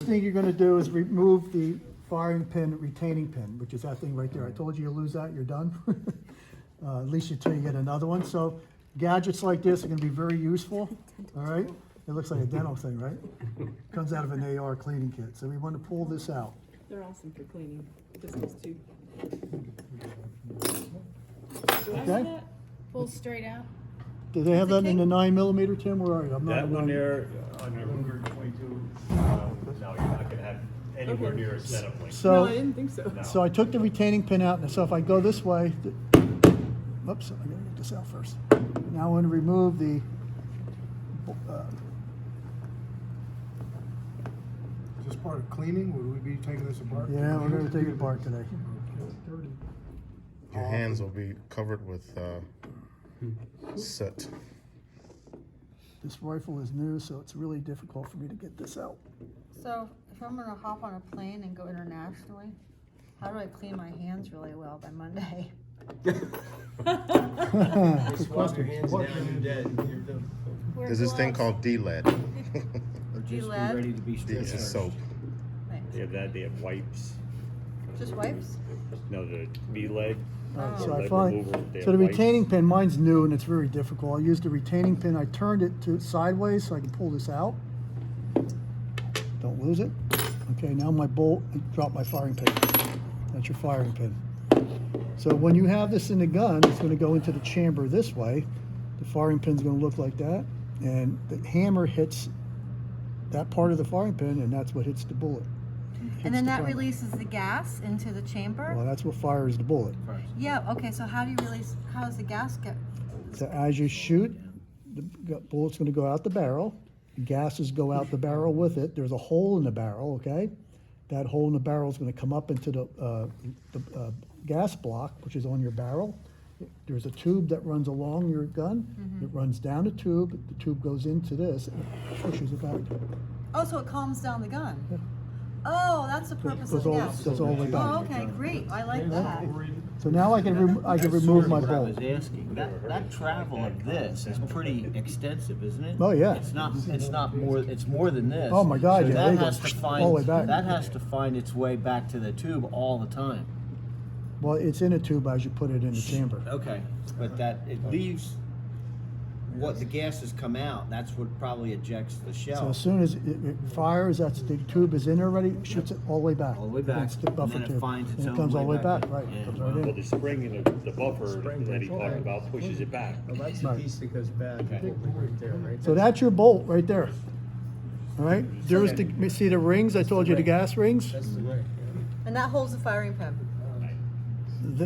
thing you're gonna do is remove the firing pin, retaining pin, which is that thing right there. I told you you lose that, you're done. At least until you get another one. So gadgets like this are gonna be very useful, all right? It looks like a dental thing, right? Comes out of an AR cleaning kit. So we want to pull this out. They're awesome for cleaning. This is too. Do I have Okay. that? Pull straight out. Do they have that in the 9mm, Tim? Where are you? I'm not That a one 9mm. there, on your Luger 22, no, you're not gonna have anywhere near a setup like that. So, No, I didn't think so. No. so I took the retaining pin out, and so if I go this way, oops, I gotta get this out first. Now I want to remove the, Is this part of cleaning? Would we be taking this apart? yeah, we're gonna take it apart today. Your hands will be covered with soot. This rifle is new, so it's really difficult for me to get this out. So if I'm gonna hop on a plane and go internationally, how do I clean my hands really well by Monday? Swap your hands down, you're dead. You're done. There's this thing called D-lead. Or just be lead? ready to be It's stripped. a soap. They have that, they have wipes. Just wipes? No, the V-leg. All right, Oh. so I Lead find, removal, they so the have wipes. retaining pin, mine's new and it's very difficult. I used the retaining pin, I turned it to sideways so I can pull this out. Don't lose it. Okay, now my bolt, I dropped my firing pin. That's your firing pin. So when you have this in the gun, it's gonna go into the chamber this way. The firing pin's gonna look like that, and the hammer hits that part of the firing pin, and that's what hits the bullet. And Hits then the that primary. releases the gas into the chamber? Well, that's what fires the bullet. Yeah, okay, so how do you release, how does the gas get? So as you shoot, the bullet's gonna go out the barrel, gases go out the barrel with it, there's a hole in the barrel, okay? That hole in the barrel is gonna come up into the gas block, which is on your barrel. There's a tube that runs along your gun, it runs down the tube goes into this, and it pushes it back. Oh, so it calms down the gun? Yeah. Oh, that's the purpose Goes of all, gas. goes all the way Oh, back. okay, great, I like that. So now I can That's remove sort of my what I bolt. was asking. That travel of this is pretty extensive, isn't it? Oh, yeah. It's not more, it's more than this. Oh, my God, So yeah, that they go has to all the way back. That has to find its way back to the tube all the time. Well, it's in a tube as you put it in the chamber. Okay, but it leaves, what the gases come out, that's what probably ejects the So shell. as soon as it fires, the tube is in there already, it shoots it all the way back. All the way back, It's the buffer and then it tube. finds its And it own comes all the way way back, back. right, Yeah. comes right Well, in. the spring and the buffer that he talked about pushes it back. Well, that's the Right. piece that goes bad, right there, right? So that's your bolt right there. All right, there's the, see the rings, I told you the gas rings? That's the way, And that holds the firing pin?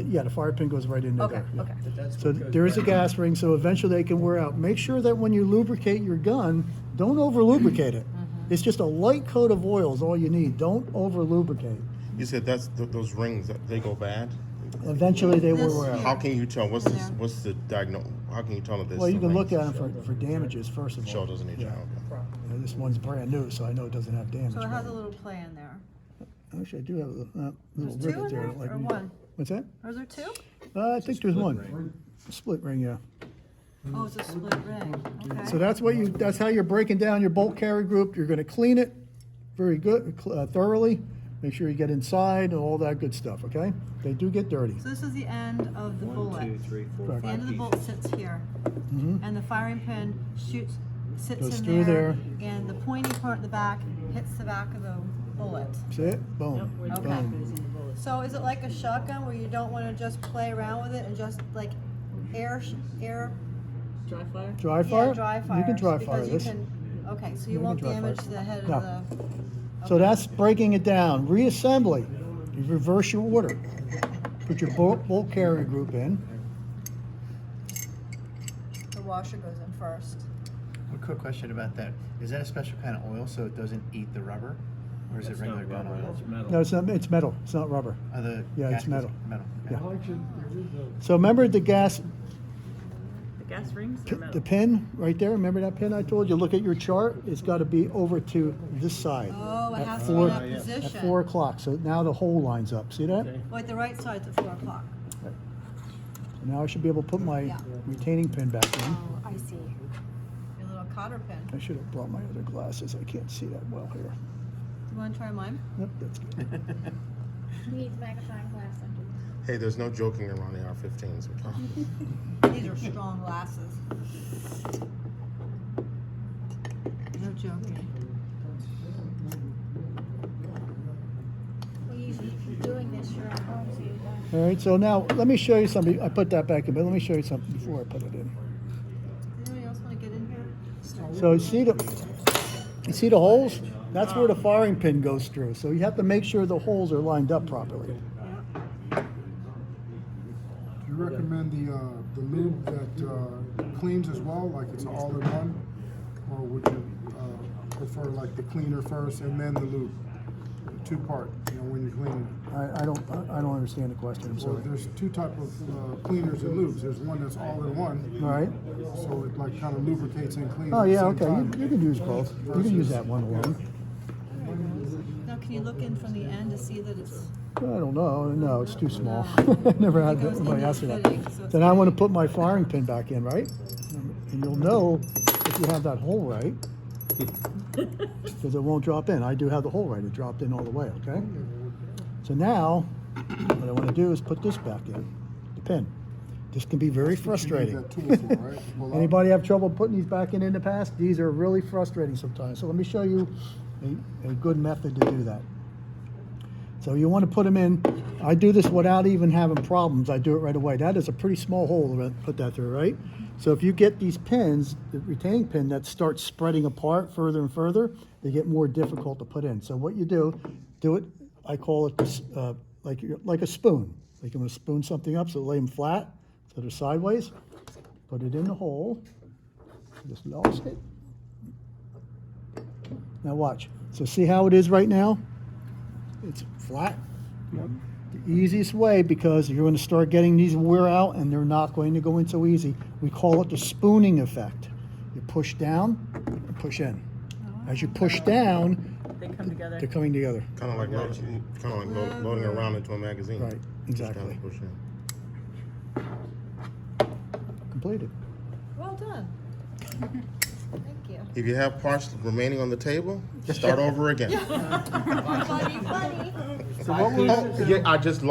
Yeah, the fire pin goes right in there. Okay, yeah. okay. but that's So what goes there is a bad. gas ring, so eventually they can wear out. Make sure that when you lubricate your gun, don't over lubricate it. It's just a light coat of oil is all you need. Don't over lubricate. You said that's those rings that they go bad. Eventually they will This wear How out. can you tell? What's In this? there. What's the diagnose? How can you tell if this? Well, you the can look rings? at them for damages first of all. Shell doesn't need Yeah. to. Okay. Yeah, this one's brand new, so I know it doesn't have damage. So it has a little play in there. Actually, I do have a little There's two rivet in there. there, like or we- one? What's that? Are there two? I think there's one. Split ring, yeah. Oh, it's a split ring, okay. So that's how you're breaking down your bolt carry group. You're gonna clean it very good, thoroughly. Make sure you get inside and all that good stuff, okay? They do get dirty. So this is the end of the bullet. 1, 2, 3, 4, Correct. The end of the 5 bolt sits here, and the firing pin sits Goes in through there, there. and the pointy part in the back hits the back of the bullet. See it? Boom. Okay. Boom. So is it like a shotgun where you don't want to just play around with it and just like air? Dry fire? Dry Yeah, fire? dry fire. You can dry fire because this. You can, okay, so you can won't dry fire. damage the head No. of the. So that's breaking it down. Reassembly. You reverse your order. Put your bolt carrier group in. The washer goes in first. A quick question about that. Is that a special kind of oil so it doesn't eat the rubber? Or is it That's regular not gun rubber, oil? that's metal. No, it's not. It's metal. It's not rubber. The Yeah, it's gaskets- metal. Metal. Yeah. Okay. So remember the gas, The gas rings or metal? the pin right there. Remember that pin I told you? Look at your chart. It's got to be over to this side. Oh, it At has four- to be in that position. At 4 o'clock. So now the hole lines up. See that? Wait, the right side's at 4 o'clock. So now I should be able to put my Yeah. retaining pin back in. Oh, I see. Your little cotter pin. I should have brought my other glasses. I can't see that well here. You wanna try mine? Yep, that's good. Needs magnifying glass under. Hey, there's no joking around the R-15s. Okay? These are strong glasses. No joking. Well, you doing this, you're at home, so you don't. All right, so now, let me show you something. I put that back in, but let me show you something before I put it in. Does anybody else wanna get in here? So you see the holes? That's where the firing pin goes through. So you have to make sure the holes are lined up properly. Do you recommend the lube that cleans as well, like it's all in one? Or would you prefer like the cleaner first and then the lube? Two-part, when you're cleaning. I don't understand the question, I'm Well, sorry. there's two type of cleaners and lubes. There's one that's all in one, All right? so it like kind of lubricates and cleans Oh, at the yeah, same okay, time. you can use both. You can use that one alone. Now, can you look in from the end to see that it's, I don't know, no, it's too small. I never had It goes anybody into ask me the that. fitting, so it's Then I like- want to put my firing pin back in, right? And you'll know if you have that hole right, because it won't drop in. I do have the hole right, it dropped in all the way, okay? So now, what I want to do is put this back in, the pin. This can be very frustrating. That tool for, right? Pull out. Anybody have trouble putting these back in the past? These are really frustrating sometimes. So let me show you a good method to do that. So you want to put them in. I do this without even having problems. I do it right away. That is a pretty small hole to put that through, right? So if you get these pins, the retaining pin that starts spreading apart further and further, they get more difficult to put in. So what you do it, I call it this, like a spoon. Like you want to spoon something up, so lay them flat, so they're sideways. Put it in the hole. Just lost it. Now watch. So see how it is right now? It's flat. The easiest way, because you're going to start getting these wear out and they're not going to go in so easy. We call it the spooning effect. You push down and push in. As you push down, They come together. they're coming together. Kind of like loading around into a magazine. Right, Just exactly. kinda push in. Completed. well done. Thank you. If you have parts remaining on the table, start over again. Funny, funny. Oh, yeah, I just